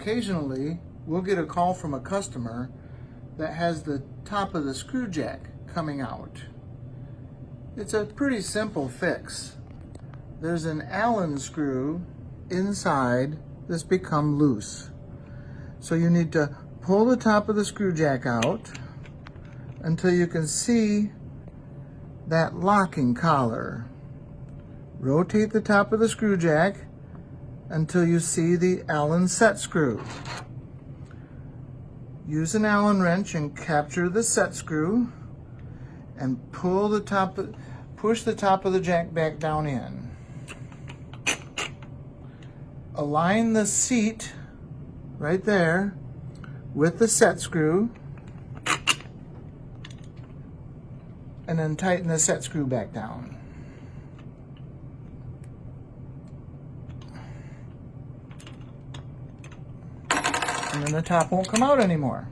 occasionally we'll get a call from a customer that has the top of the screw jack coming out. It's a pretty simple fix. There's an Allen screw inside that's become loose. So you need to pull the top of the screw jack out until you can see that locking collar. Rotate the top of the screw jack until you see the Allen set screw. Use an Allen wrench and capture the set screw and push the top of the jack back down in. Align the seat right there with the set screw and then tighten the set screw back down. And then the top won't come out anymore.